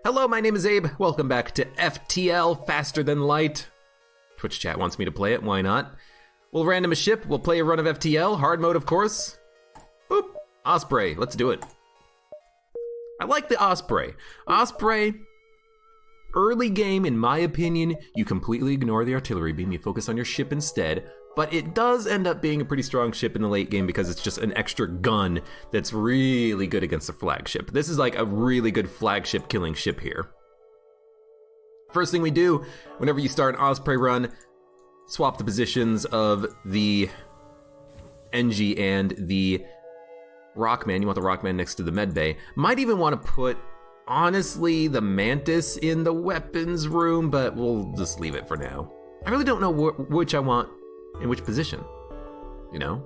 Hello, my name is Abe. Welcome back to FTL Faster Than Light. Twitch chat wants me to play it, why not? We'll random a ship, we'll play a run of FTL, hard mode of course. Boop, Osprey, let's do it. I like the Osprey. Osprey, early game, in my opinion, you completely ignore the artillery beam, you focus on your ship instead, but it does end up being a pretty strong ship in the late game because it's just an extra gun that's really good against the flagship. This is like a really good flagship killing ship here. First thing we do, whenever you start an Osprey run, swap the positions of the NG and the Rockman. You want the Rockman next to the med bay. Might even want to put, honestly, the Mantis in the weapons room, but we'll just leave it for now. I really don't know which I want in which position, you know?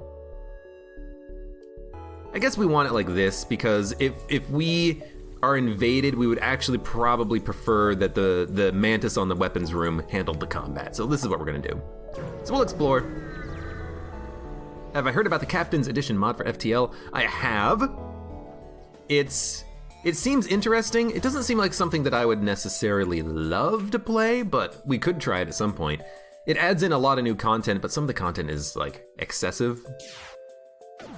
I guess we want it like this because if we are invaded, we would actually probably prefer that the Mantis on the weapons room handled the combat. So this is what we're gonna do. So we'll explore. Have I heard about the Captain's Edition mod for FTL? I have. It seems interesting. It doesn't seem like something that I would necessarily love to play, but we could try it at some point. It adds in a lot of new content, but some of the content is like excessive.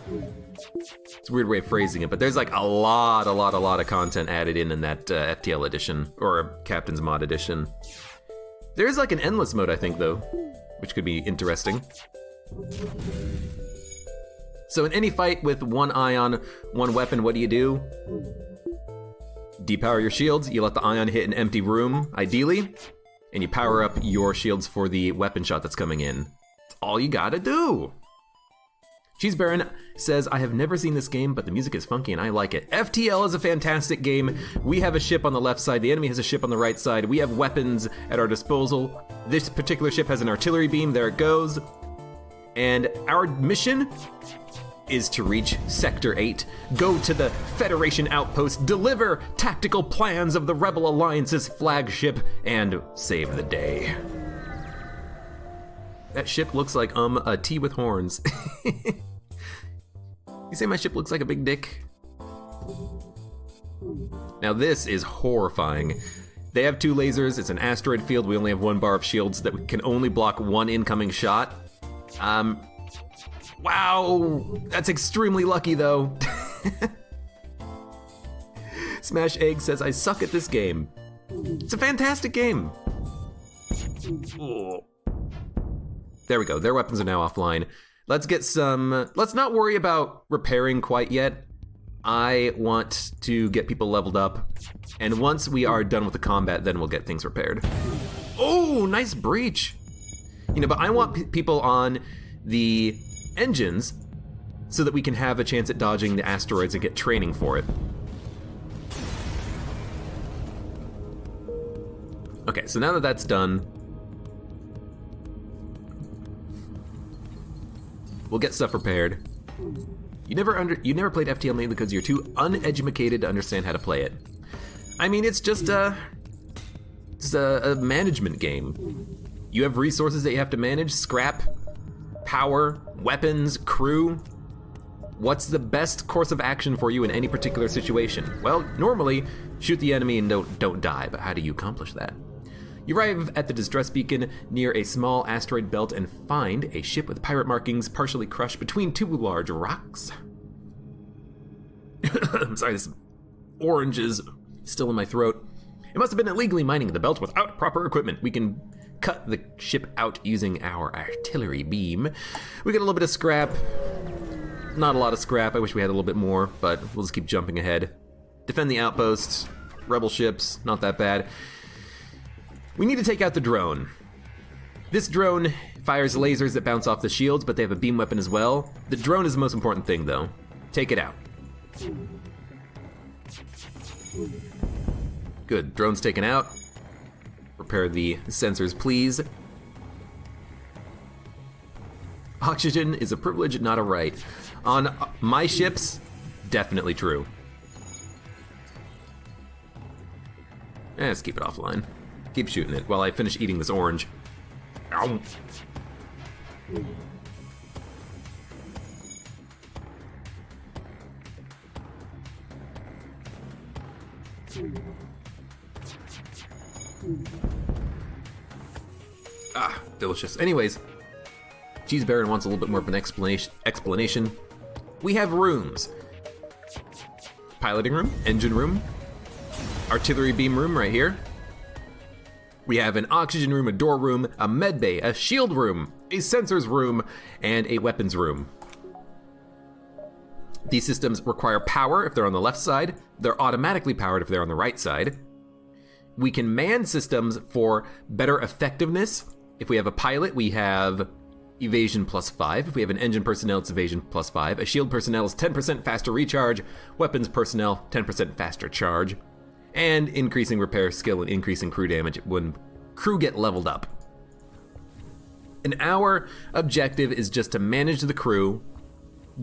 It's a weird way of phrasing it, but there's like a lot of content added in that FTL edition, or Captain's Mod edition. There is like an endless mode, I think, though, which could be interesting. So in any fight with one ion, one weapon, what do? Depower your shields, you let the ion hit an empty room, ideally, and you power up your shields for the weapon shot that's coming in. That's all you gotta do. Cheese Baron says, I have never seen this game, but the music is funky and I like it. FTL is a fantastic game. We have a ship on the left side, the enemy has a ship on the right side. We have weapons at our disposal. This particular ship has an artillery beam, there it goes. And our mission is to reach Sector 8, go to the Federation outpost, deliver tactical plans of the Rebel Alliance's flagship, and save the day. That ship looks like a T with horns. You say my ship looks like a big dick? Now this is horrifying. They have 2 lasers, it's an asteroid field, we only have 1 bar of shields that can only block 1 incoming shot. Wow, that's extremely lucky though. Smash Egg says, I suck at this game. It's a fantastic game. Oh. There we go, their weapons are now offline. Let's not worry about repairing quite yet. I want to get people leveled up, and once we are done with the combat, then we'll get things repaired. Oh, nice breach. You know, but I want people on the engines so that we can have a chance at dodging the asteroids and get training for it. Okay, so now that that's done, we'll get stuff repaired. You never played FTL mainly because you're too uneducated to understand how to play it. I mean, it's just a management game. You have resources that you have to manage, scrap, power, weapons, crew. What's the best course of action for you in any particular situation? Well, normally, shoot the enemy and don't die, but how do you accomplish that? You arrive at the distress beacon near a small asteroid belt and find a ship with pirate markings partially crushed between 2 large rocks. I'm sorry, this orange is still in my throat. It must have been illegally mining the belt without proper equipment. We can cut the ship out using our artillery beam. We get a little bit of scrap. Not a lot of scrap, I wish we had a little bit more, but we'll just keep jumping ahead. Defend the outposts, rebel ships, not that bad. We need to take out the drone. This drone fires lasers that bounce off the shields, but they have a beam weapon as well. The drone is the most important thing though. Take it out. Good, drone's taken out. Repair the sensors, please. Oxygen is a privilege, not a right. On my ships, definitely true. Let's keep it offline. Keep shooting it while I finish eating this orange. Ow. Ah, delicious. Anyways, Cheese Baron wants a little bit more of an explanation. We have rooms. Piloting room, engine room, artillery beam room right here. We have an oxygen room, a door room, a med bay, a shield room, a sensors room, and a weapons room. These systems require power if they're on the left side. They're automatically powered if they're on the right side. We can man systems for better effectiveness. If we have a pilot, we have evasion +5. If we have an engine personnel, it's evasion +5. A shield personnel is 10% faster recharge. Weapons personnel, 10% faster charge. And increasing repair skill and increasing crew damage when crew get leveled up. And our objective is just to manage the crew,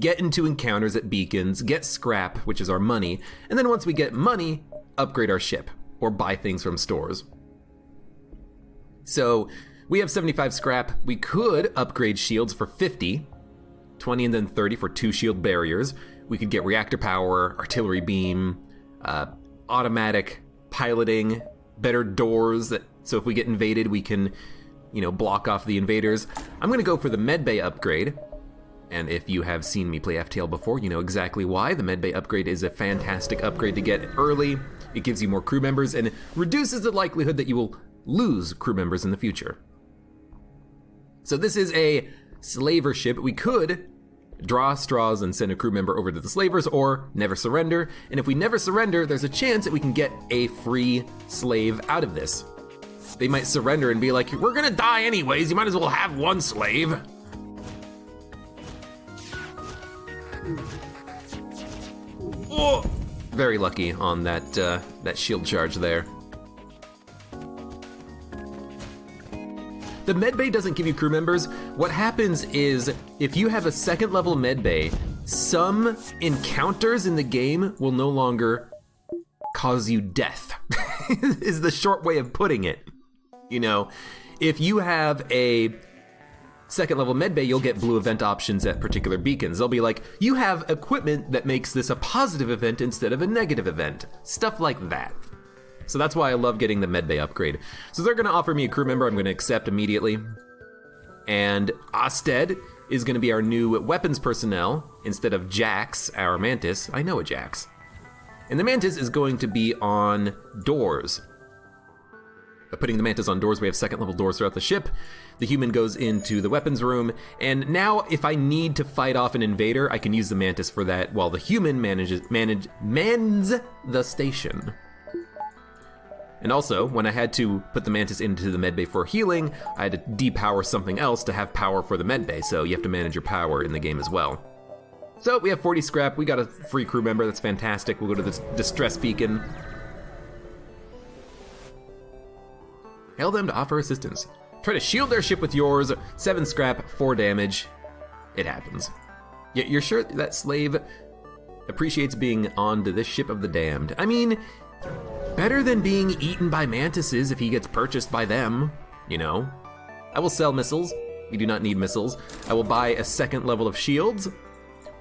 get into encounters at beacons, get scrap, which is our money, and then once we get money, upgrade our ship, or buy things from stores. So, we have 75 scrap. We could upgrade shields for 50, 20 and then 30 for 2 shield barriers. We could get reactor power, artillery beam, automatic piloting, better doors, so if we get invaded, we can, block off the invaders. I'm gonna go for the medbay upgrade. And if you have seen me play FTL before, you know exactly why. The medbay upgrade is a fantastic upgrade to get early. It gives you more crew members and reduces the likelihood that you will lose crew members in the future. So this is a slaver ship. We could draw straws and send a crew member over to the slavers, or never surrender. And if we never surrender, there's a chance that we can get a free slave out of this. They might surrender and be like, we're gonna die anyways, you might as well have one slave. Oh, very lucky on that shield charge there. The medbay doesn't give you crew members. What happens is, if you have a second level medbay, some encounters in the game will no longer cause you death, is the short way of putting it. If you have a second level medbay, you'll get blue event options at particular beacons. They'll be like, you have equipment that makes this a positive event instead of a negative event. Stuff like that. So that's why I love getting the medbay upgrade. So they're gonna offer me a crew member, I'm gonna accept immediately. And Osted is gonna be our new weapons personnel instead of Jax, our Mantis. I know a Jax. And the Mantis is going to be on doors. By putting the Mantis on doors, we have second level doors throughout the ship. The human goes into the weapons room, and now if I need to fight off an invader, I can use the Mantis for that while the human mans the station. And also, when I had to put the Mantis into the medbay for healing, I had to depower something else to have power for the medbay, so you have to manage your power in the game as well. So we have 40 scrap, we got a free crew member, that's fantastic. We'll go to this distress beacon. Hail them to offer assistance. Try to shield their ship with yours, 7 scrap, 4 damage. It happens. You're sure that slave appreciates being on to this ship of the damned? I mean, better than being eaten by mantises if he gets purchased by them, I will sell missiles. We do not need missiles. I will buy a second level of shields.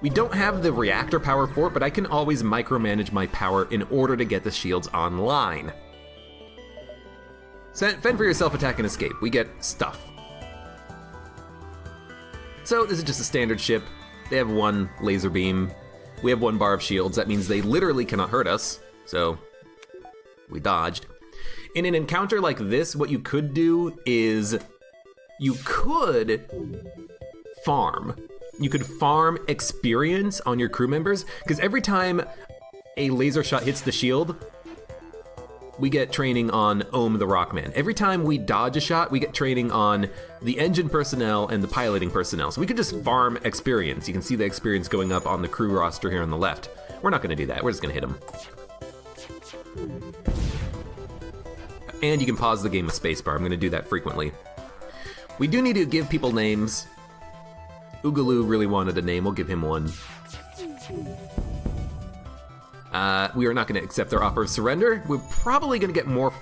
We don't have the reactor power for it, but I can always micromanage my power in order to get the shields online. Fend for yourself, attack and escape. We get stuff. So this is just a standard ship. They have 1 laser beam. We have 1 bar of shields. That means they literally cannot hurt us. So we dodged. In an encounter like this, what you could do is you could farm. You could farm experience on your crew members, because every time a laser shot hits the shield, we get training on Ohm the Rockman. Every time we dodge a shot, we get training on the engine personnel and the piloting personnel. So we could just farm experience. You can see the experience going up on the crew roster here on the left. We're not gonna do that, we're just gonna hit them. And you can pause the game with spacebar. I'm gonna do that frequently. We do need to give people names. Oogaloo really wanted a name, we'll give him one. We are not going to accept their offer of surrender. We're probably going to get more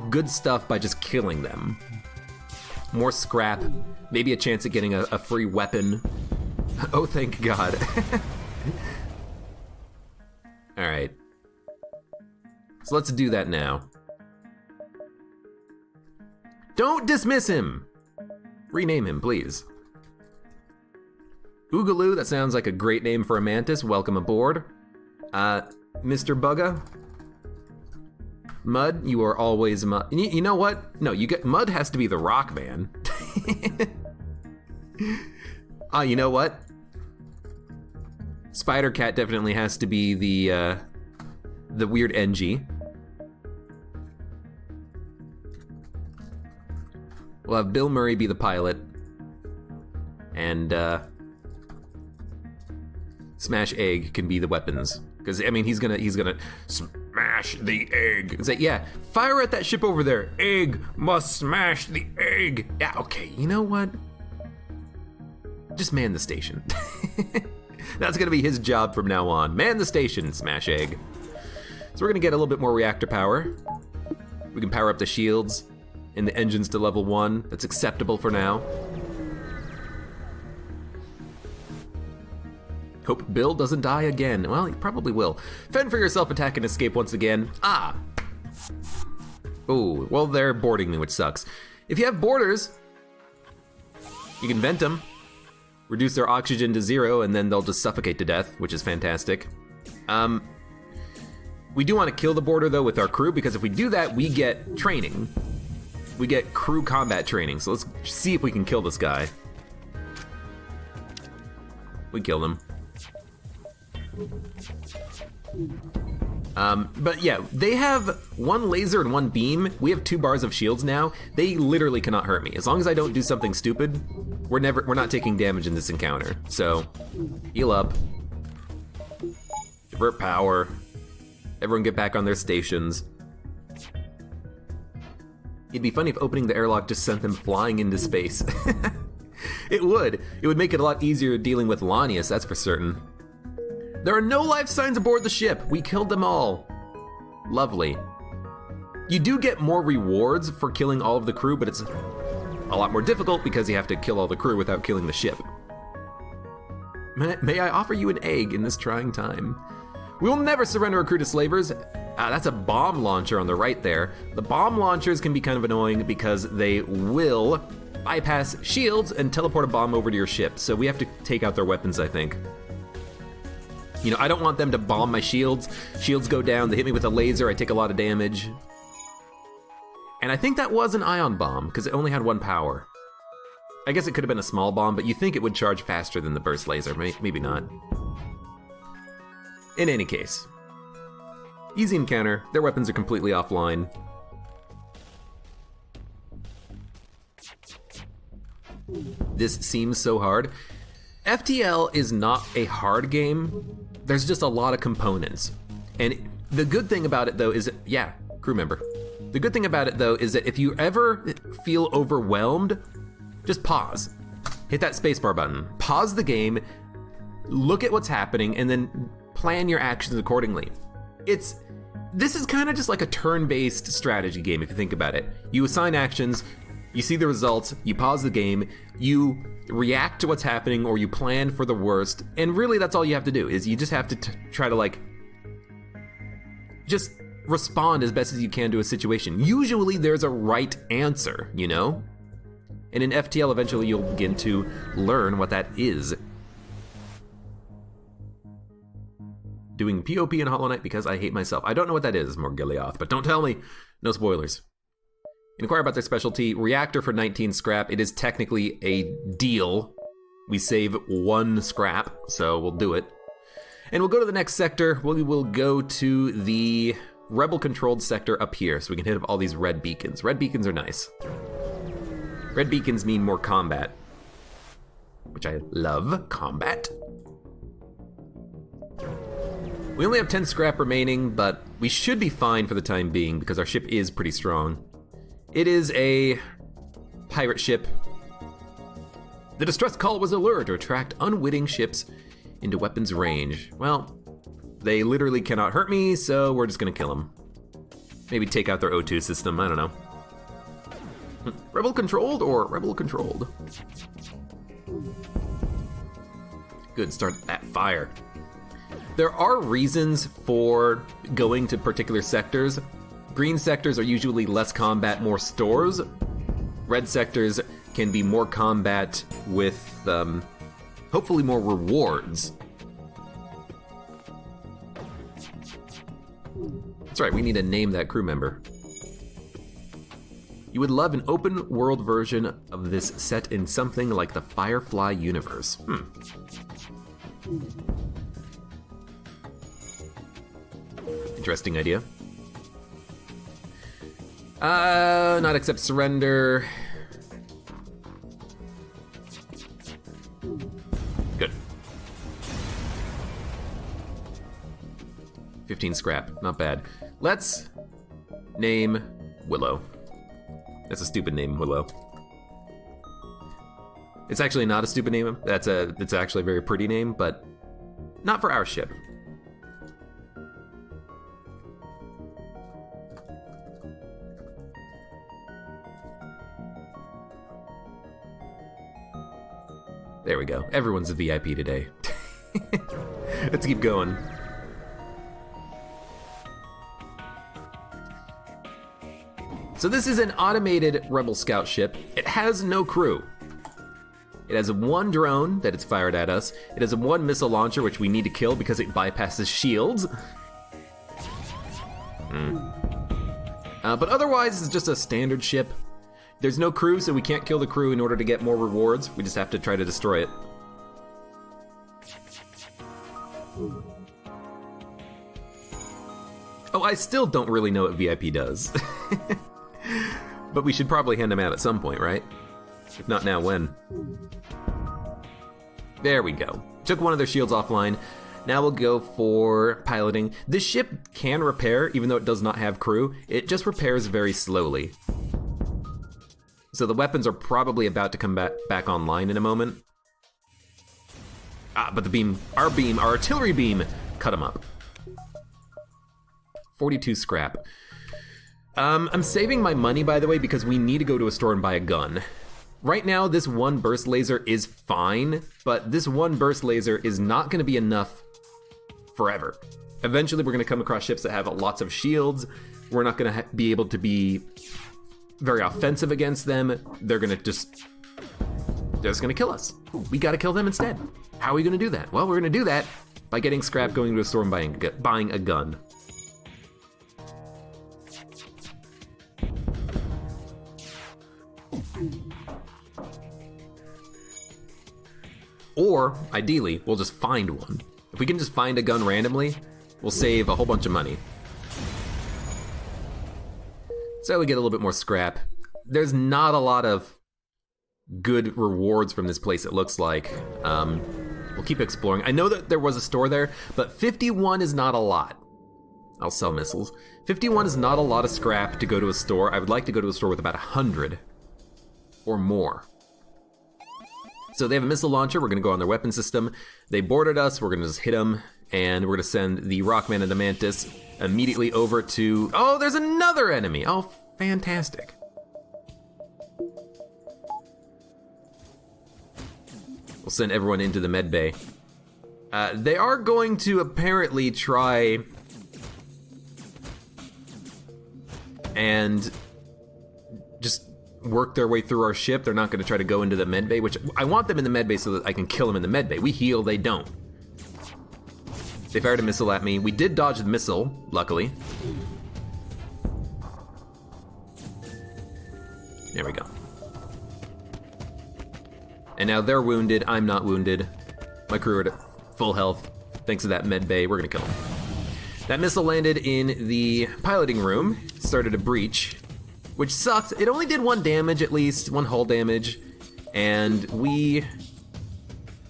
good stuff by just killing them. More scrap, maybe a chance at getting a free weapon. Oh, thank God. All right. So let's do that now. Don't dismiss him! Rename him, please. Oogaloo, that sounds like a great name for a mantis. Welcome aboard. Mr. Bugga? Mud, you are always Mud. You know what? No, Mud has to be the rock man. You know what? Spider Cat definitely has to be the weird NG. We'll have Bill Murray be the pilot. And Smash Egg can be the weapons. Because, I mean, he's gonna smash the egg. It's like, yeah, fire at that ship over there. Egg must smash the egg. Yeah, okay, you know what? Just man the station. That's gonna be his job from now on. Man the station, Smash Egg. So we're gonna get a little bit more reactor power. We can power up the shields and the engines to level 1. That's acceptable for now. Hope Bill doesn't die again. Well, he probably will. Fend for yourself, attack and escape once again. Ah! Ooh, well, they're boarding me, which sucks. If you have boarders, you can vent them, reduce their oxygen to 0, and then they'll just suffocate to death, which is fantastic. We do want to kill the boarder, though, with our crew, because if we do that, we get training. We get crew combat training, so let's see if we can kill this guy. We killed him. But yeah, they have 1 laser and 1 beam. We have 2 bars of shields now. They literally cannot hurt me. As long as I don't do something stupid, we're not taking damage in this encounter. So, heal up. Divert power. Everyone get back on their stations. It'd be funny if opening the airlock just sent them flying into space. It would. It would make it a lot easier dealing with Lanius, that's for certain. There are no life signs aboard the ship. We killed them all. Lovely. You do get more rewards for killing all of the crew, but it's a lot more difficult because you have to kill all the crew without killing the ship. May I offer you an egg in this trying time? We will never surrender a crew to slavers. That's a bomb launcher on the right there. The bomb launchers can be kind of annoying because they will bypass shields and teleport a bomb over to your ship, so we have to take out their weapons, I think. You know, I don't want them to bomb my shields. Shields go down, they hit me with a laser, I take a lot of damage. And I think that was an ion bomb, because it only had 1 power. I guess it could have been a small bomb, but you think it would charge faster than the burst laser, maybe not. In any case, easy encounter, their weapons are completely offline. This seems so hard. FTL is not a hard game. There's just a lot of components. And the good thing about it, though, is, yeah, crew member. The good thing about it, though, is that if you ever feel overwhelmed, just pause. Hit that spacebar button. Pause the game, look at what's happening, and then plan your actions accordingly. This is kind of just like a turn-based strategy game, if you think about it. You assign actions, you see the results, you pause the game, you react to what's happening, or you plan for the worst, and really that's all you have to do, is you just have to try to, like, just respond as best as you can to a situation. Usually there's a right answer, you know? And in FTL, eventually you'll begin to learn what that is. Doing POP in Hollow Knight because I hate myself. I don't know what that is, Morgilioth, but don't tell me. No spoilers. Inquire about their specialty. Reactor for 19 scrap. It is technically a deal. We save 1 scrap, so we'll do it. And we'll go to the next sector. We will go to the rebel-controlled sector up here, so we can hit up all these red beacons. Red beacons are nice. Red beacons mean more combat, which I love. Combat. We only have 10 scrap remaining, but we should be fine for the time being because our ship is pretty strong. It is a pirate ship. The distress call was a lure to attract unwitting ships into weapons range. Well, they literally cannot hurt me, so we're just gonna kill them. Maybe take out their O2 system, I don't know. Rebel controlled or rebel controlled? Good, start that fire. There are reasons for going to particular sectors. Green sectors are usually less combat, more stores. red sectors can be more combat with, hopefully more rewards. That's right, we need to name that crew member. You would love an open world version of this set in something like the Firefly universe. Interesting idea. Not accept surrender. Good. 15 scrap, not bad. Let's name Willow. That's a stupid name, Willow. It's actually not a stupid name. It's actually a very pretty name, but not for our ship. There we go. Everyone's a VIP today. Let's keep going. So this is an automated Rebel Scout ship. It has no crew. It has one drone that it's fired at us. It has one missile launcher, which we need to kill because it bypasses shields. But otherwise, it's just a standard ship. There's no crew, so we can't kill the crew in order to get more rewards. We just have to try to destroy it. Oh, I still don't really know what VIP does. But we should probably hand them out at some point, right? If not now, when? There we go. Took one of their shields offline. Now we'll go for piloting. This ship can repair, even though it does not have crew. It just repairs very slowly. So the weapons are probably about to come back online in a moment. But the beam, our artillery beam, cut them up. 42 scrap. I'm saving my money, by the way, because we need to go to a store and buy a gun. Right now, this one burst laser is fine, but this one burst laser is not going to be enough forever. Eventually, we're going to come across ships that have lots of shields. We're not going to be able to be very offensive against them. They're just going to kill us. We got to kill them instead. How are we going to do that? Well, we're going to do that by getting scrap, going to a store and buying a gun. Or, ideally, we'll just find one. If we can just find a gun randomly, we'll save a whole bunch of money. So we get a little bit more scrap. There's not a lot of good rewards from this place, it looks like. We'll keep exploring. I know that there was a store there, but 51 is not a lot. I'll sell missiles. 51 is not a lot of scrap to go to a store. I would like to go to a store with about 100 or more. So they have a missile launcher. We're going to go on their weapon system. They boarded us. We're going to just hit them, and we're going to send the Rockman and the Mantis immediately over to... Oh, there's another enemy. Oh, fantastic. We'll send everyone into the med bay. They are going to apparently try and just work their way through our ship. They're not going to try to go into the med bay, which I want them in the med bay so that I can kill them in the med bay. We heal, they don't. They fired a missile at me. We did dodge the missile, luckily. There we go. And now they're wounded. I'm not wounded. My crew are at full health. Thanks to that med bay, we're going to kill them. That missile landed in the piloting room, started a breach, which sucked. It only did 1 damage at least, 1 hull damage, and we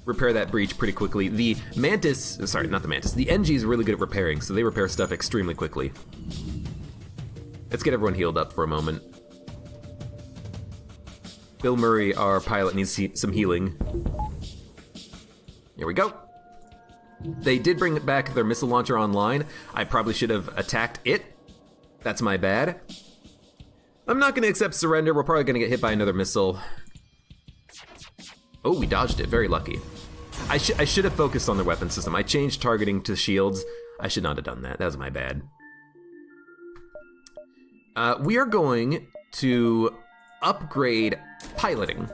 repair that breach pretty quickly. The Mantis, sorry, not the Mantis, the NG is really good at repairing, so they repair stuff extremely quickly. Let's get everyone healed up for a moment. Bill Murray, our pilot, needs some healing. Here we go. They did bring back their missile launcher online. I probably should have attacked it. That's my bad. I'm not going to accept surrender. We're probably going to get hit by another missile. Oh, we dodged it. Very lucky. I should have focused on their weapon system. I changed targeting to shields. I should not have done that. That was my bad. We are going to upgrade piloting.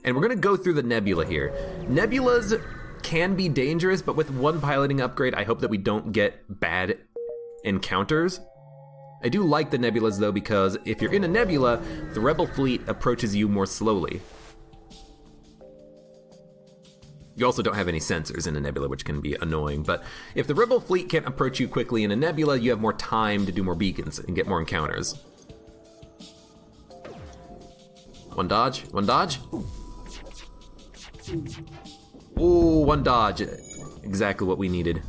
And we're gonna go through the nebula here. Nebulas can be dangerous, but with one piloting upgrade, I hope that we don't get bad encounters. I do like the nebulas though, because if you're in a nebula, the rebel fleet approaches you more slowly. You also don't have any sensors in a nebula, which can be annoying, but if the rebel fleet can't approach you quickly in a nebula, you have more time to do more beacons and get more encounters. One dodge, one dodge. Ooh, one dodge. Exactly what we needed.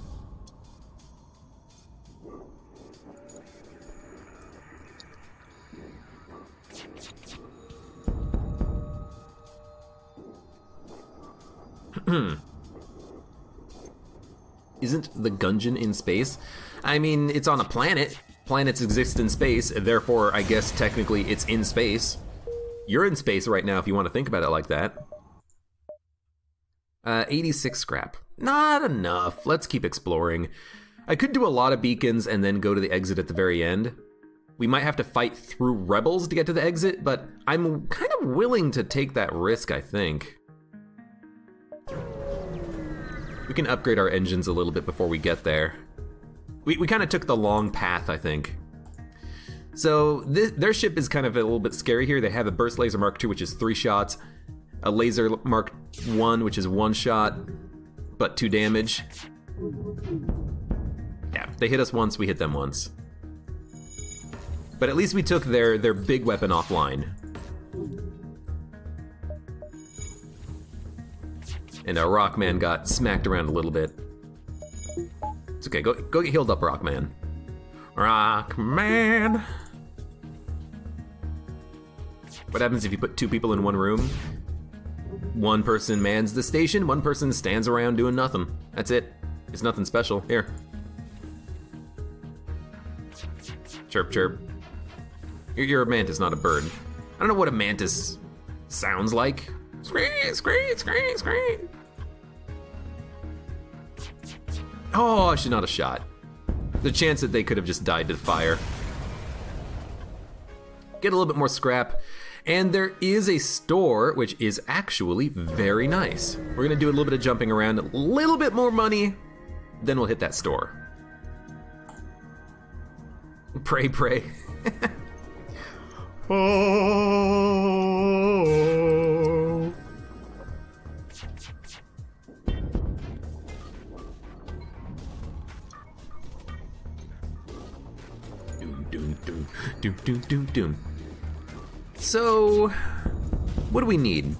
Isn't the Gungeon in space? I mean, it's on a planet. Planets exist in space, therefore I guess technically it's in space. You're in space right now if you want to think about it like that. 86 scrap. Not enough. Let's keep exploring. I could do a lot of beacons and then go to the exit at the very end. We might have to fight through rebels to get to the exit, but I'm kind of willing to take that risk, I think. We can upgrade our engines a little bit before we get there. We kind of took the long path, I think. So their ship is kind of a little bit scary here. They have a Burst Laser Mark II, which is 3 shots. A Laser Mark I, which is 1 shot, but 2 damage. Yeah, they hit us once, we hit them once. But at least we took their big weapon offline. And our Rockman got smacked around a little bit. It's okay, go get healed up, Rockman. Rockman! What happens if you put 2 people in one room? One person mans the station, one person stands around doing nothing. That's it. It's nothing special. Here. Chirp, chirp. You're a mantis, not a bird. I don't know what a mantis sounds like. Scream, scream, scream, scream. Oh, I should not have shot. The chance that they could have just died to the fire. Get a little bit more scrap. And there is a store, which is actually very nice. We're gonna do a little bit of jumping around, a little bit more money, then we'll hit that store. Pray, pray. Oh. Doom, doom, doom, doom, doom, doom, doom. So, what do we need?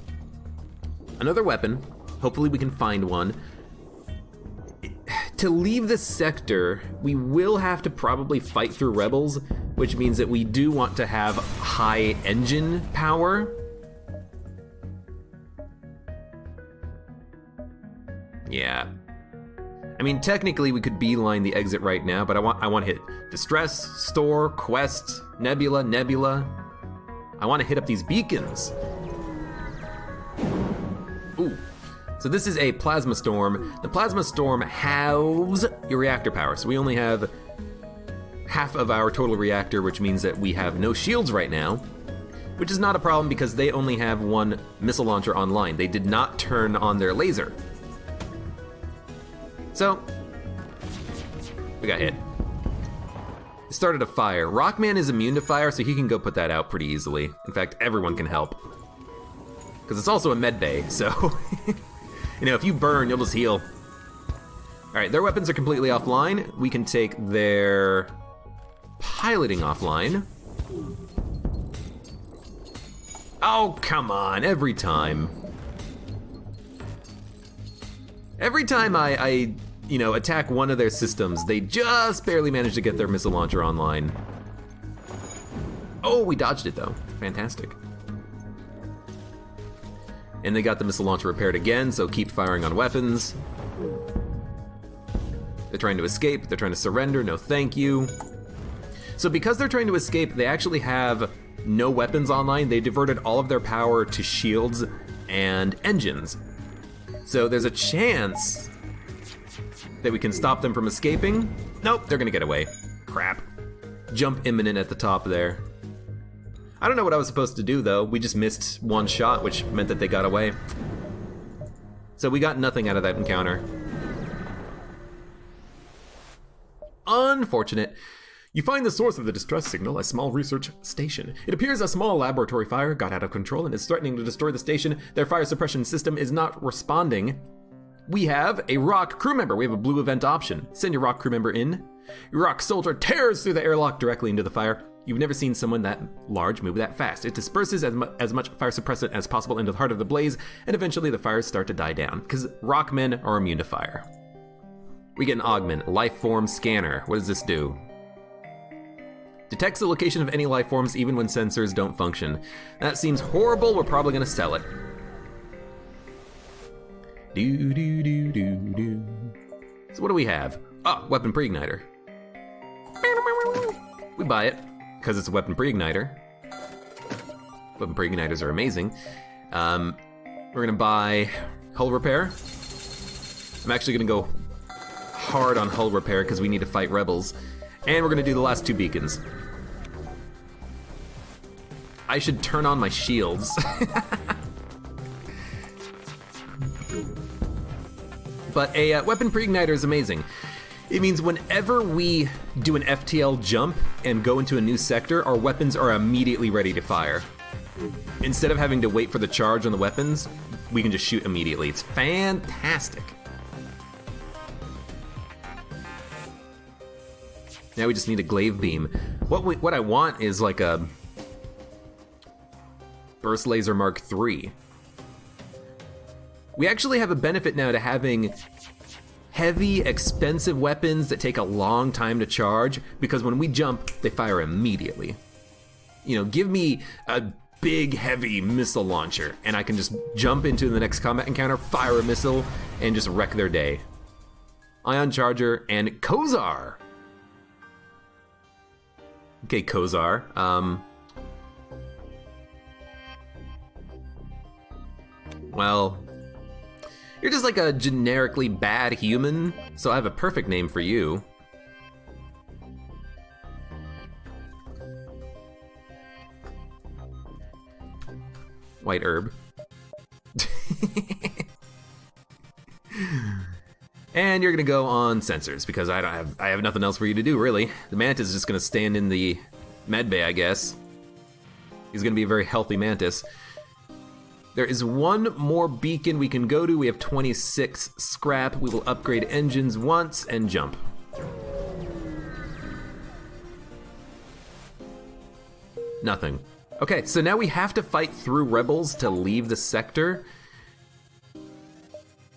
Another weapon. Hopefully we can find one. To leave this sector, we will have to probably fight through rebels, which means that we do want to have high engine power. Yeah. I mean, technically we could beeline the exit right now, but I want to hit Distress, Store, Quest, Nebula, Nebula. I want to hit up these beacons. Ooh. So this is a Plasma Storm. The Plasma Storm halves your reactor power. So we only have half of our total reactor, which means that we have no shields right now, which is not a problem because they only have 1 missile launcher online. They did not turn on their laser. So, we got hit. It started a fire. Rockman is immune to fire, so he can go put that out pretty easily. In fact, everyone can help. Because it's also a med bay, so... You know, if you burn, you'll just heal. Alright, their weapons are completely offline. We can take their piloting offline. Oh, come on, every time. Every time I you know, attack one of their systems, they just barely manage to get their missile launcher online. Oh, we dodged it though. Fantastic. And they got the missile launcher repaired again, so keep firing on weapons. They're trying to escape, they're trying to surrender, no thank you. So because they're trying to escape, they actually have no weapons online. They diverted all of their power to shields and engines. So there's a chance that we can stop them from escaping. Nope, they're gonna get away. Crap. Jump imminent at the top there. I don't know what I was supposed to do, though. We just missed one shot, which meant that they got away. So we got nothing out of that encounter. Unfortunate. You find the source of the distress signal, a small research station. It appears a small laboratory fire got out of control and is threatening to destroy the station. Their fire suppression system is not responding. We have a rock crew member. We have a blue event option. Send your rock crew member in. Your rock soldier tears through the airlock directly into the fire. You've never seen someone that large move that fast. It disperses as much fire suppressant as possible into the heart of the blaze, and eventually the fires start to die down, because rock men are immune to fire. We get an augment, life form scanner. What does this do? Detects the location of any life forms even when sensors don't function. That seems horrible. We're probably gonna sell it. So what do we have? Oh, weapon pre-igniter. We buy it because it's a weapon pre-igniter. Weapon pre-igniters are amazing. We're gonna buy hull repair. I'm actually gonna go hard on hull repair because we need to fight rebels. And we're gonna do the last 2 beacons. I should turn on my shields. But a weapon pre-igniter is amazing. It means whenever we do an FTL jump and go into a new sector, our weapons are immediately ready to fire. Instead of having to wait for the charge on the weapons, we can just shoot immediately. It's fantastic. Now we just need a glaive beam. What I want is like a burst laser Mark III. We actually have a benefit now to having heavy, expensive weapons that take a long time to charge, because when we jump, they fire immediately. You know, give me a big, heavy missile launcher, and I can just jump into the next combat encounter, fire a missile, and just wreck their day. Ion Charger and Kozar. Okay, Kozar. Well, you're just like a generically bad human, so I have a perfect name for you. White herb. And you're gonna go on sensors because I have nothing else for you to do, really. The mantis is just gonna stand in the med bay, I guess. He's gonna be a very healthy mantis. There is one more beacon we can go to. We have 26 scrap. We will upgrade engines once and jump. Nothing. Okay, so now we have to fight through rebels to leave the sector.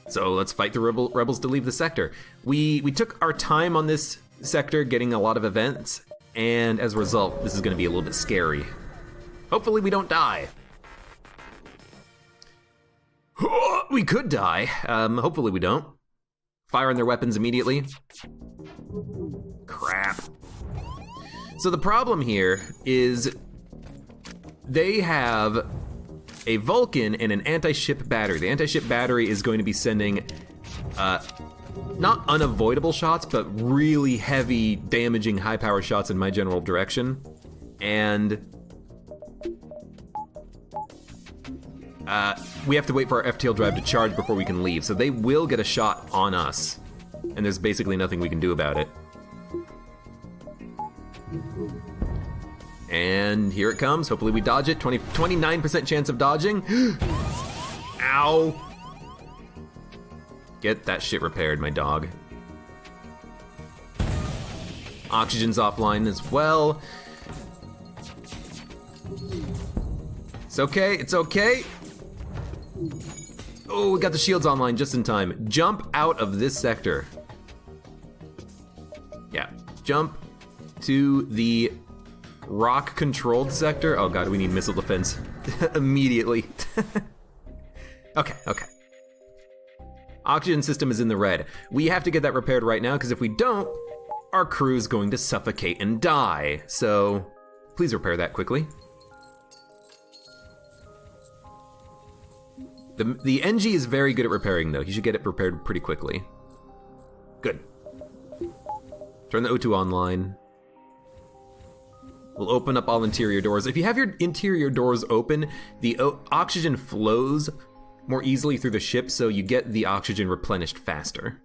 So let's fight through rebels to leave the sector. We took our time on this sector getting a lot of events, and as a result, this is gonna be a little bit scary. Hopefully we don't die. We could die. Hopefully we don't. Fire on their weapons immediately. Crap. So the problem here is they have a Vulcan and an anti-ship battery. The anti-ship battery is going to be sending not unavoidable shots, but really heavy, damaging, high-power shots in my general direction. And we have to wait for our FTL drive to charge before we can leave, so they will get a shot on us, and there's basically nothing we can do about it. And here it comes. Hopefully we dodge it. 29% chance of dodging. Ow! Get that shit repaired, my dog. Oxygen's offline as well. It's okay, it's okay. Oh, we got the shields online just in time. Jump out of this sector. Yeah, jump to the rock-controlled sector. Oh god, we need missile defense immediately. Okay. Oxygen system is in the red. We have to get that repaired right now, because if we don't, our crew is going to suffocate and die. So, please repair that quickly. The NG is very good at repairing, though. You should get it repaired pretty quickly. Good. Turn the O2 online. We'll open up all interior doors. If you have your interior doors open, the oxygen flows more easily through the ship, so you get the oxygen replenished faster.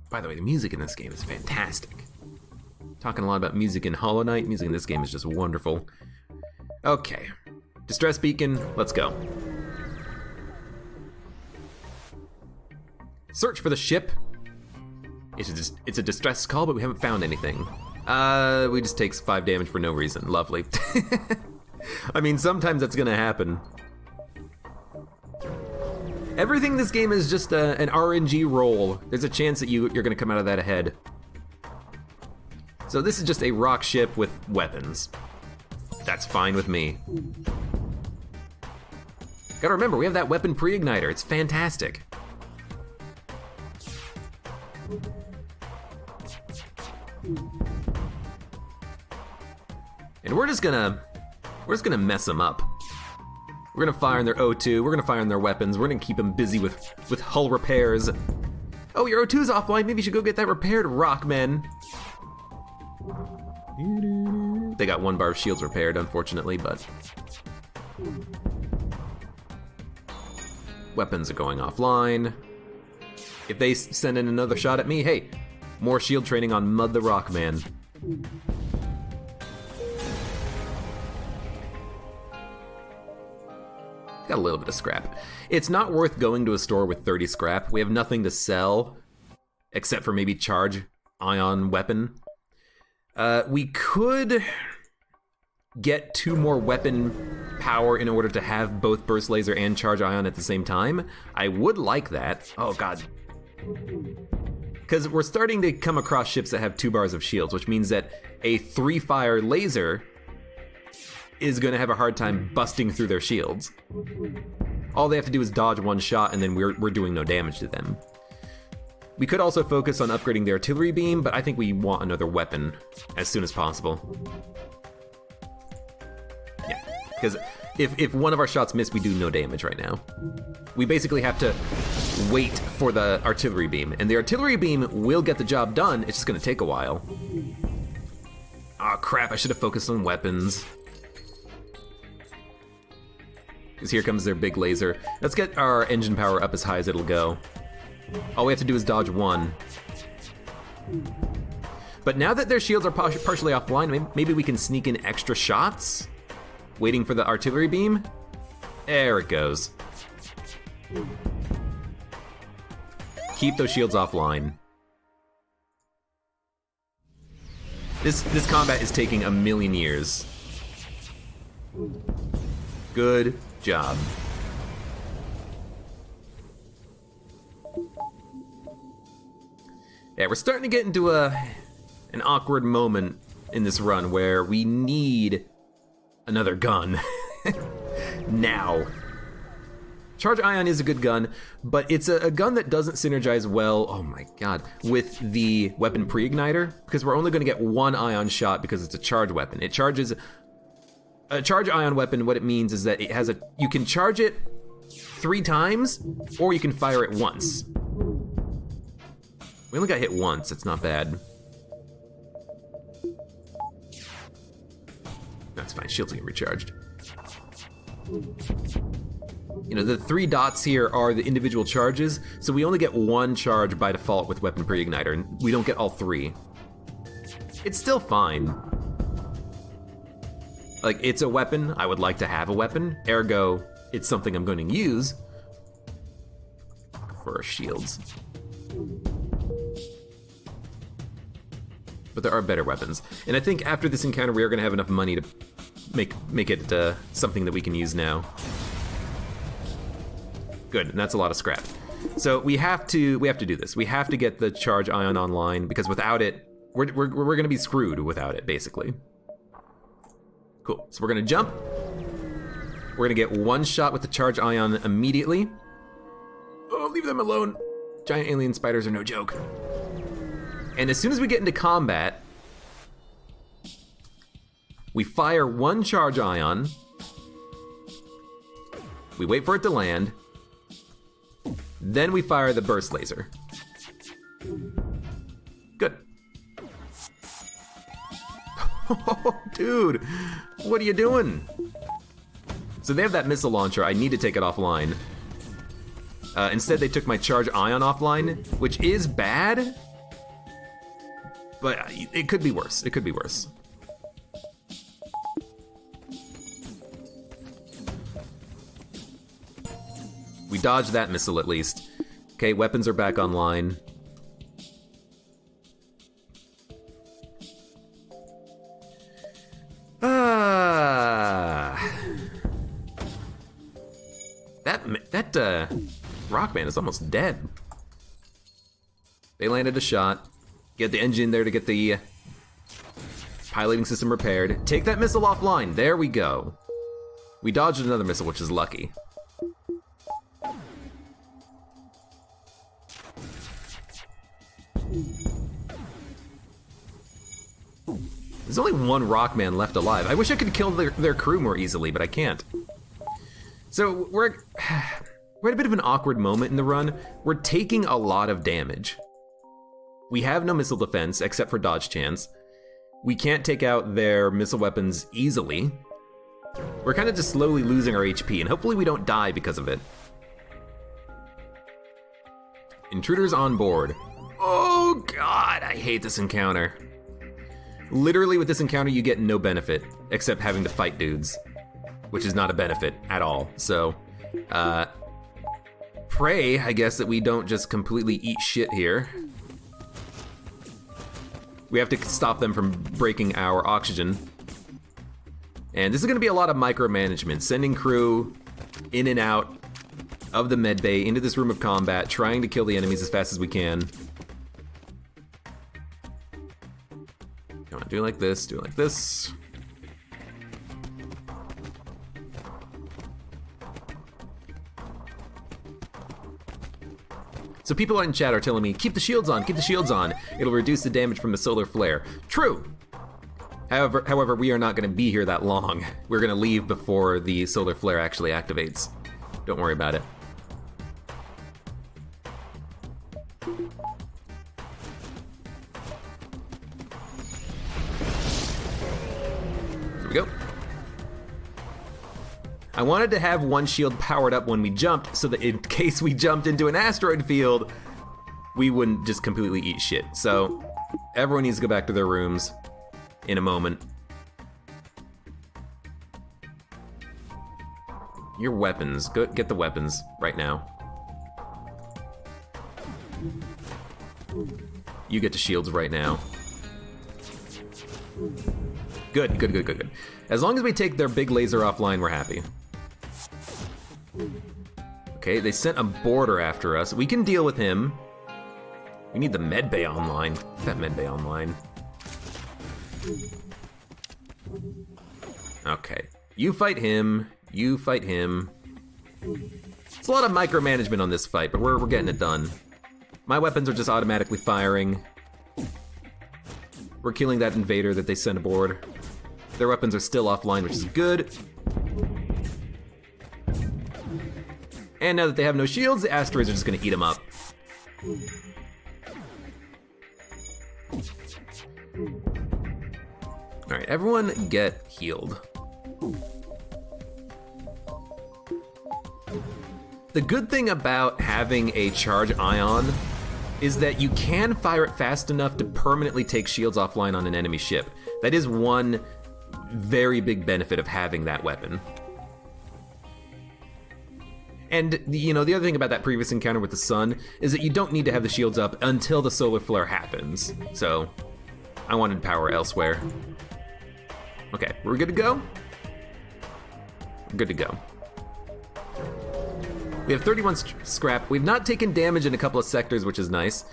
By the way, the music in this game is fantastic. Talking a lot about music in Hollow Knight. Music in this game is just wonderful. Okay. Distress beacon, let's go. Search for the ship. It's a distress call, but we haven't found anything. We just takes 5 damage for no reason. Lovely. I mean, sometimes that's gonna happen. Everything in this game is just an RNG roll. There's a chance that you're gonna come out of that ahead. So this is just a rock ship with weapons. That's fine with me. Gotta remember, we have that weapon pre-igniter. It's fantastic. And we're just gonna mess them up. We're gonna fire on their O2, we're gonna fire on their weapons, we're gonna keep them busy with hull repairs. Oh, your O2's offline, maybe you should go get that repaired, Rockmen. They got 1 bar of shields repaired, unfortunately, but... Weapons are going offline. If they send in another shot at me, hey, more shield training on Mud the Rockman. Got a little bit of scrap. It's not worth going to a store with 30 scrap. We have nothing to sell, except for maybe charge ion weapon. We could get 2 more weapon power in order to have both burst laser and charge ion at the same time. I would like that. Oh god. Because we're starting to come across ships that have 2 bars of shields, which means that a 3-fire laser is going to have a hard time busting through their shields. All they have to do is dodge 1 shot, and then we're doing no damage to them. We could also focus on upgrading the artillery beam, but I think we want another weapon as soon as possible. Yeah, because if one of our shots miss, we do no damage right now. We basically have to wait for the artillery beam, and the artillery beam will get the job done, it's just gonna take a while. Aw, crap, I should have focused on weapons. Because here comes their big laser. Let's get our engine power up as high as it'll go. All we have to do is dodge 1. But now that their shields are partially offline, maybe we can sneak in extra shots? Waiting for the artillery beam? There it goes. Keep those shields offline. This combat is taking a million years. Good job. Yeah, we're starting to get into an awkward moment in this run where we need another gun. Now. Charge Ion is a good gun, but it's a gun that doesn't synergize well, oh my god, with the weapon pre-igniter, because we're only going to get 1 ion shot because it's a charge weapon. It charges... A charge ion weapon, what it means is that it has you can charge it 3 times, or you can fire it once. We only got hit once, it's not bad. That's fine, shields get recharged. You know, the 3 dots here are the individual charges, so we only get 1 charge by default with weapon pre-igniter, and we don't get all 3. It's still fine. Like, it's a weapon, I would like to have a weapon, ergo, it's something I'm going to use for our shields. But there are better weapons. And I think after this encounter, we are going to have enough money to make it something that we can use now. Good, and that's a lot of scrap. So we have to do this. We have to get the charge ion online, because without it, we're going to be screwed without it, basically. Cool, so we're gonna jump. We're gonna get 1 shot with the charge ion immediately. Oh, leave them alone. Giant alien spiders are no joke. And as soon as we get into combat, we fire 1 charge ion. We wait for it to land. Then we fire the burst laser. Good. Dude, what are you doing? So they have that missile launcher. I need to take it offline. Instead, they took my charge ion offline, which is bad. But it could be worse. It could be worse. We dodged that missile at least. Okay, weapons are back online. That Rockman is almost dead. They landed a shot. Get the engine there to get the piloting system repaired. Take that missile offline. There we go. We dodged another missile, which is lucky. There's only one Rockman left alive. I wish I could kill their crew more easily, but I can't. So we're at a bit of an awkward moment in the run. We're taking a lot of damage. We have no missile defense except for dodge chance. We can't take out their missile weapons easily. We're kind of just slowly losing our HP, and hopefully we don't die because of it. Intruders on board. Oh god, I hate this encounter. Literally with this encounter you get no benefit, except having to fight dudes, which is not a benefit at all. So, pray, I guess, that we don't just completely eat shit here. We have to stop them from breaking our oxygen. And this is gonna be a lot of micromanagement, sending crew in and out of the medbay into this room of combat, trying to kill the enemies as fast as we can. Come on, do it like this, do it like this. So people in chat are telling me, keep the shields on, keep the shields on. It'll reduce the damage from the solar flare. True. However, we are not gonna be here that long. We're gonna leave before the solar flare actually activates. Don't worry about it. Here we go. I wanted to have one shield powered up when we jumped so that in case we jumped into an asteroid field, we wouldn't just completely eat shit. So everyone needs to go back to their rooms in a moment. Your weapons, go get the weapons right now. You get the shields right now. Good, good, good, good, good. As long as we take their big laser offline, we're happy. Okay, they sent a boarder after us. We can deal with him. We need the medbay online. Get that medbay online. Okay, you fight him. You fight him. It's a lot of micromanagement on this fight, but we're getting it done. My weapons are just automatically firing. We're killing that invader that they sent aboard. Their weapons are still offline, which is good. And now that they have no shields, the asteroids are just gonna eat them up. All right, everyone get healed. The good thing about having a charge ion is that you can fire it fast enough to permanently take shields offline on an enemy ship. That is one very big benefit of having that weapon. And you know, the other thing about that previous encounter with the sun is that you don't need to have the shields up until the solar flare happens. So I wanted power elsewhere. Okay, we're good to go? We're good to go. We have 31 scrap. We've not taken damage in a couple of sectors, which is nice.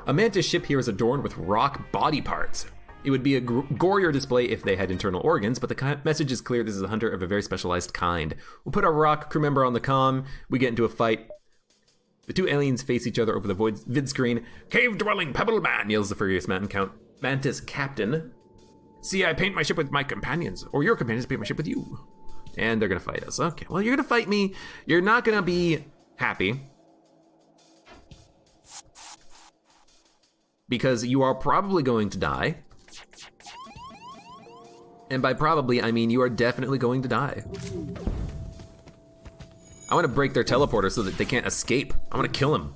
A Mantis ship here is adorned with rock body parts. It would be a gorier display if they had internal organs, but the message is clear. This is a hunter of a very specialized kind. We'll put our rock crew member on the comm. We get into a fight. The two aliens face each other over the vid screen. Cave-dwelling pebble man, yells the furious Mantis captain. See, I paint my ship with my companions, or your companions paint my ship with you. And they're gonna fight us. Okay, well, you're gonna fight me. You're not gonna be happy. because you are probably going to die. And by probably, I mean you are definitely going to die. I want to break their teleporter so that they can't escape. I want to kill him.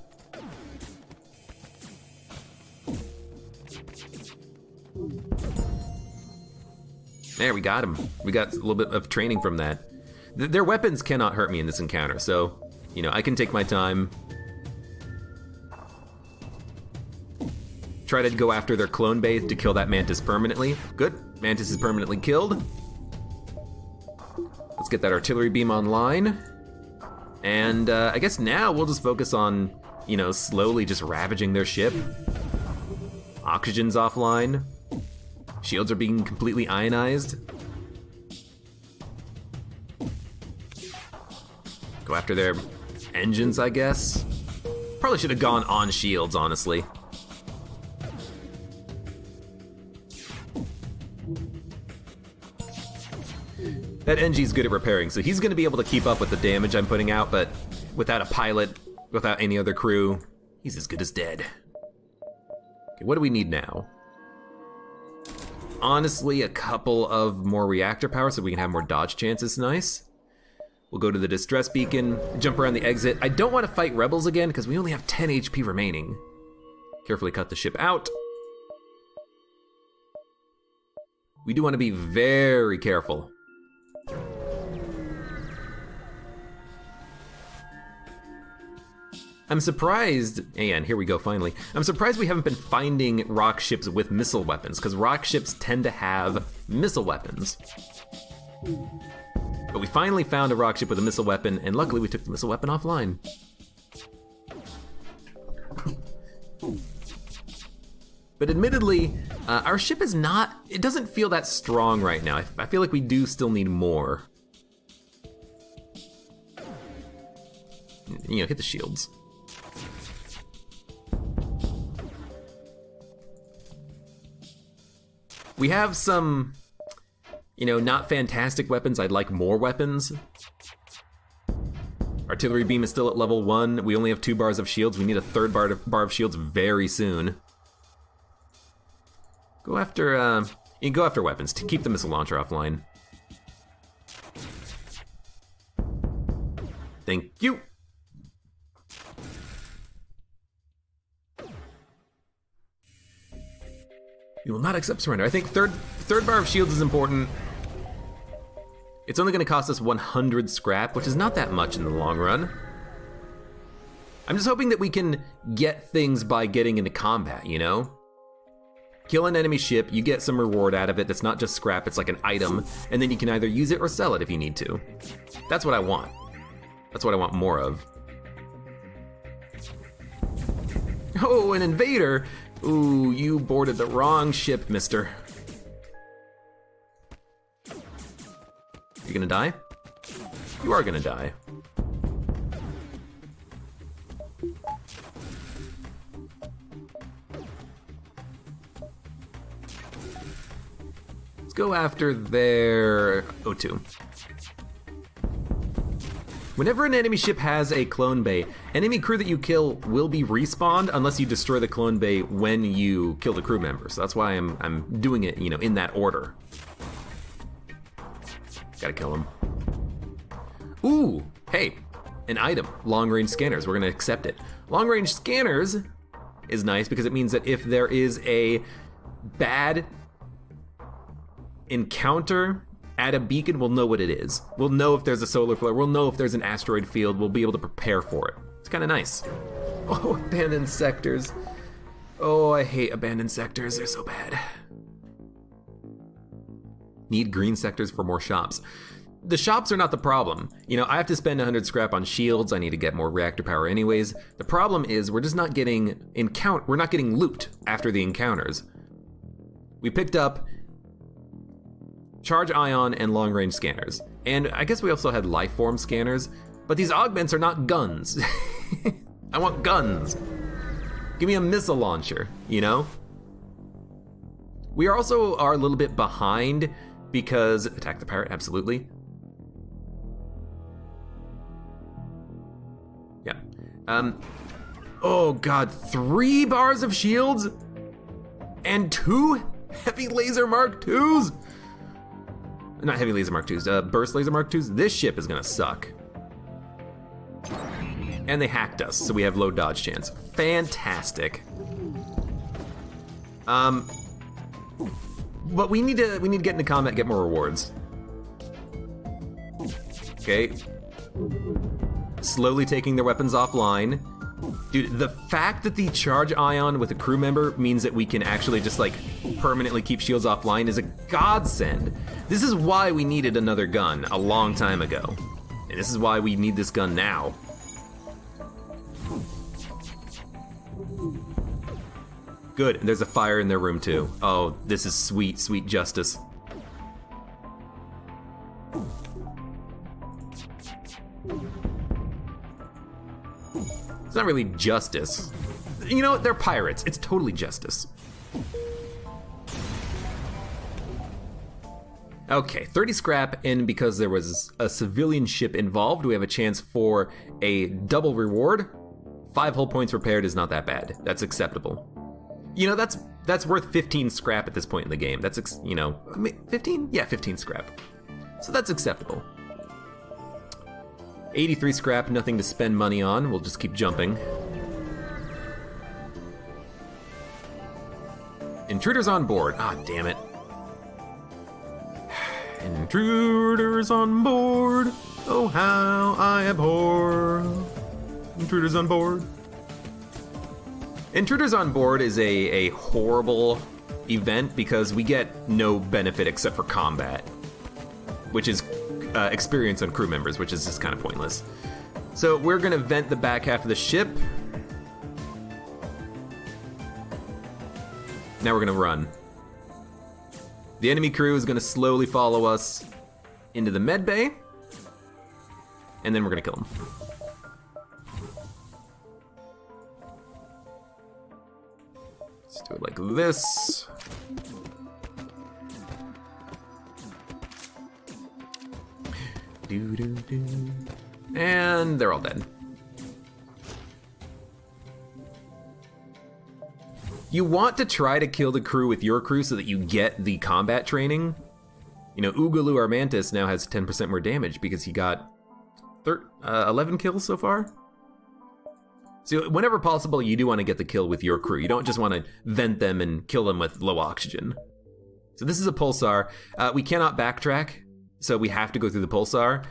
There, we got him. We got a little bit of training from that. Their weapons cannot hurt me in this encounter, so, you know, I can take my time. Try to go after their clone base to kill that Mantis permanently. Good, Mantis is permanently killed. Let's get that artillery beam online. And I guess now we'll just focus on, you know, slowly just ravaging their ship. Oxygen's offline. Shields are being completely ionized. Go after their engines, I guess. Probably should have gone on shields, honestly. That NG's good at repairing, so he's gonna be able to keep up with the damage I'm putting out, but without a pilot, without any other crew, he's as good as dead. Okay, what do we need now? Honestly, a couple of more reactor power so we can have more dodge chances. Nice. We'll go to the distress beacon, jump around the exit. I don't want to fight rebels again because we only have 10 HP remaining. Carefully cut the ship out. We do want to be very careful. I'm surprised, and here we go finally, I'm surprised we haven't been finding rock ships with missile weapons, because rock ships tend to have missile weapons. But we finally found a rock ship with a missile weapon, and luckily we took the missile weapon offline. But admittedly, our ship is not, it doesn't feel that strong right now. I feel like we do still need more. You know, hit the shields. We have some, you know, not fantastic weapons. I'd like more weapons. Artillery beam is still at level 1. We only have 2 bars of shields. We need a 3rd bar of shields very soon. Go after, you can go after weapons to keep the missile launcher offline. Thank you. You will not accept surrender. I think third bar of shields is important. It's only going to cost us 100 scrap, which is not that much in the long run. I'm just hoping that we can get things by getting into combat, you know? Kill an enemy ship, you get some reward out of it that's not just scrap, it's like an item, and then you can either use it or sell it if you need to. That's what I want. That's what I want more of. Oh, an invader! Ooh, you boarded the wrong ship, mister. You gonna die? You are gonna die. Let's go after their O2. Whenever an enemy ship has a clone bay, enemy crew that you kill will be respawned unless you destroy the clone bay when you kill the crew member. So that's why I'm doing it, you know, in that order. Gotta kill him. Ooh, hey, an item, long-range scanners. We're gonna accept it. Long-range scanners is nice because it means that if there is a bad encounter at a beacon, we'll know what it is. We'll know if there's a solar flare. We'll know if there's an asteroid field. We'll be able to prepare for it. It's kind of nice. Oh, abandoned sectors. Oh, I hate abandoned sectors. They're so bad. Need green sectors for more shops. The shops are not the problem. You know, I have to spend 100 scrap on shields. I need to get more reactor power anyways. The problem is we're just not getting we're not getting loot after the encounters. We picked up charge ion and long range scanners. And I guess we also had life form scanners, but these augments are not guns. I want guns. Give me a missile launcher, you know? We also are a little bit behind because, attack the pirate, absolutely. Yeah. Oh God, 3 bars of shields? And 2 heavy laser Mark IIs. Not heavy laser Mark IIs, burst laser Mark IIs. This ship is gonna suck. And they hacked us, so we have low dodge chance. Fantastic. But we need to get into combat, get more rewards. Okay. Slowly taking their weapons offline. Dude, the fact that the charge ion with a crew member means that we can actually just like permanently keep shields offline is a godsend. This is why we needed another gun a long time ago. And this is why we need this gun now. Good, and there's a fire in their room too. Oh, this is sweet, sweet justice. It's not really justice. You know what, they're pirates. It's totally justice. Okay, 30 scrap, and because there was a civilian ship involved, we have a chance for a double reward. 5 hull points repaired is not that bad. That's acceptable. You know, that's worth 15 scrap at this point in the game. That's, 15? Yeah, 15 scrap. So that's acceptable. 83 scrap, nothing to spend money on. We'll just keep jumping. Intruders on board. Ah, damn it. Intruders on board. Oh, how I abhor. Intruders on board. Intruders on board is a horrible event because we get no benefit except for combat, which is experience on crew members, which is just kind of pointless. So we're gonna vent the back half of the ship. Now we're gonna run. The enemy crew is gonna slowly follow us into the med bay, and then we're gonna kill them. Let's do it like this. And they're all dead. You want to try to kill the crew with your crew so that you get the combat training. You know, Oogaloo our Mantis now has 10% more damage because he got 11 kills so far. So whenever possible, you do want to get the kill with your crew. You don't just want to vent them and kill them with low oxygen. So this is a Pulsar. We cannot backtrack, so we have to go through the Pulsar.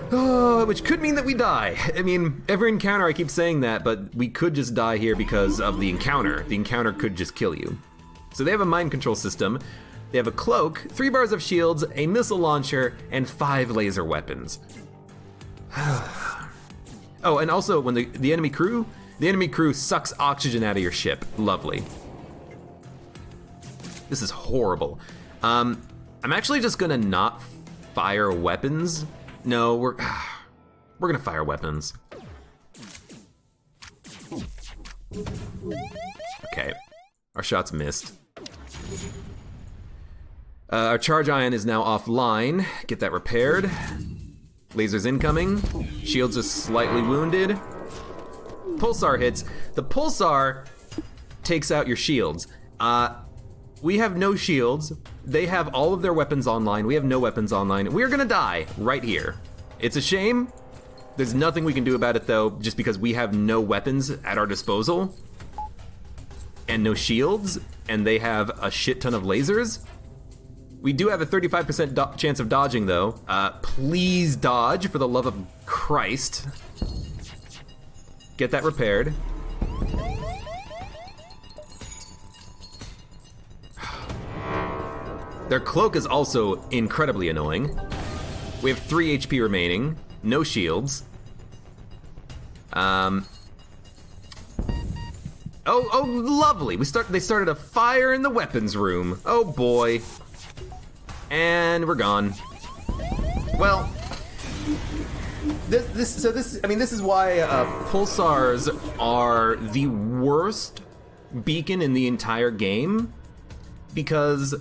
Oh, which could mean that we die. I mean, every encounter I keep saying that, but we could just die here because of the encounter. The encounter could just kill you. So they have a mind control system. They have a cloak, 3 bars of shields, a missile launcher, and 5 laser weapons. Oh, and also when the enemy crew sucks oxygen out of your ship. Lovely. This is horrible. I'm actually just gonna not fire weapons. No, we're gonna fire weapons. Okay, our shots missed. Our charge ion is now offline. Get that repaired. Lasers incoming. Shields are slightly wounded. Pulsar hits. The Pulsar takes out your shields. We have no shields. They have all of their weapons online. We have no weapons online. We're gonna die right here. It's a shame. There's nothing we can do about it though, just because we have no weapons at our disposal and no shields, and they have a shit ton of lasers. We do have a 35% chance of dodging though. Please dodge, for the love of Christ. Get that repaired. Their cloak is also incredibly annoying. We have 3 HP remaining, no shields. Oh, lovely. They started a fire in the weapons room. Oh boy. And we're gone. Well, this is why Pulsars are the worst beacon in the entire game, because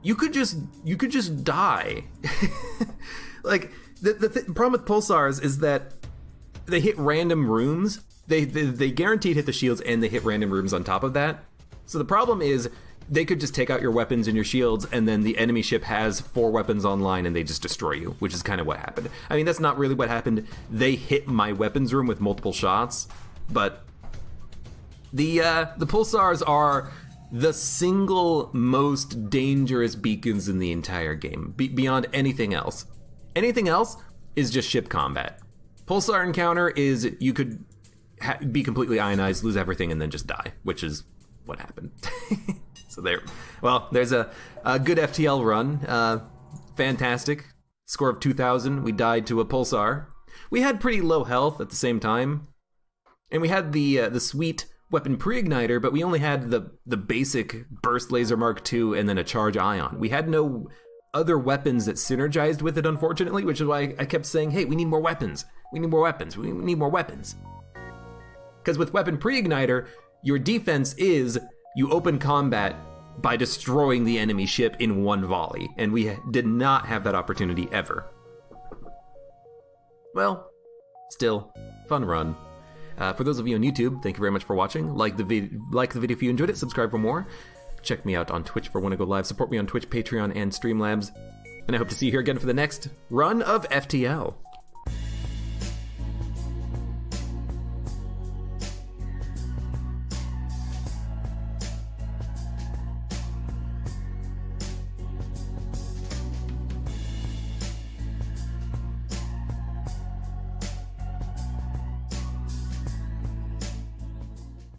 you could just die. Like the problem with Pulsars is that they hit random rooms. They guaranteed hit the shields, and they hit random rooms on top of that. So the problem is they could just take out your weapons and your shields, and then the enemy ship has 4 weapons online and they just destroy you, which is kind of what happened. I mean, that's not really what happened. They hit my weapons room with multiple shots, but the Pulsars are the single most dangerous beacons in the entire game, beyond anything else. Anything else is just ship combat. Pulsar encounter is you could be completely ionized, lose everything, and then just die, which is what happened. So there's a good FTL run. Fantastic. Score of 2,000. We died to a Pulsar. We had pretty low health at the same time. And we had the sweet weapon pre-igniter, but we only had the basic burst laser Mark II and then a charge ion. We had no other weapons that synergized with it, unfortunately, which is why I kept saying, hey, we need more weapons. We need more weapons. We need more weapons. Because with weapon pre-igniter, your defense is you open combat by destroying the enemy ship in one volley, and we did not have that opportunity ever. Well, still, fun run. For those of you on YouTube, thank you very much for watching. Like the video if you enjoyed it, subscribe for more. Check me out on Twitch for when I go live. Support me on Twitch, Patreon, and Streamlabs. And I hope to see you here again for the next run of FTL.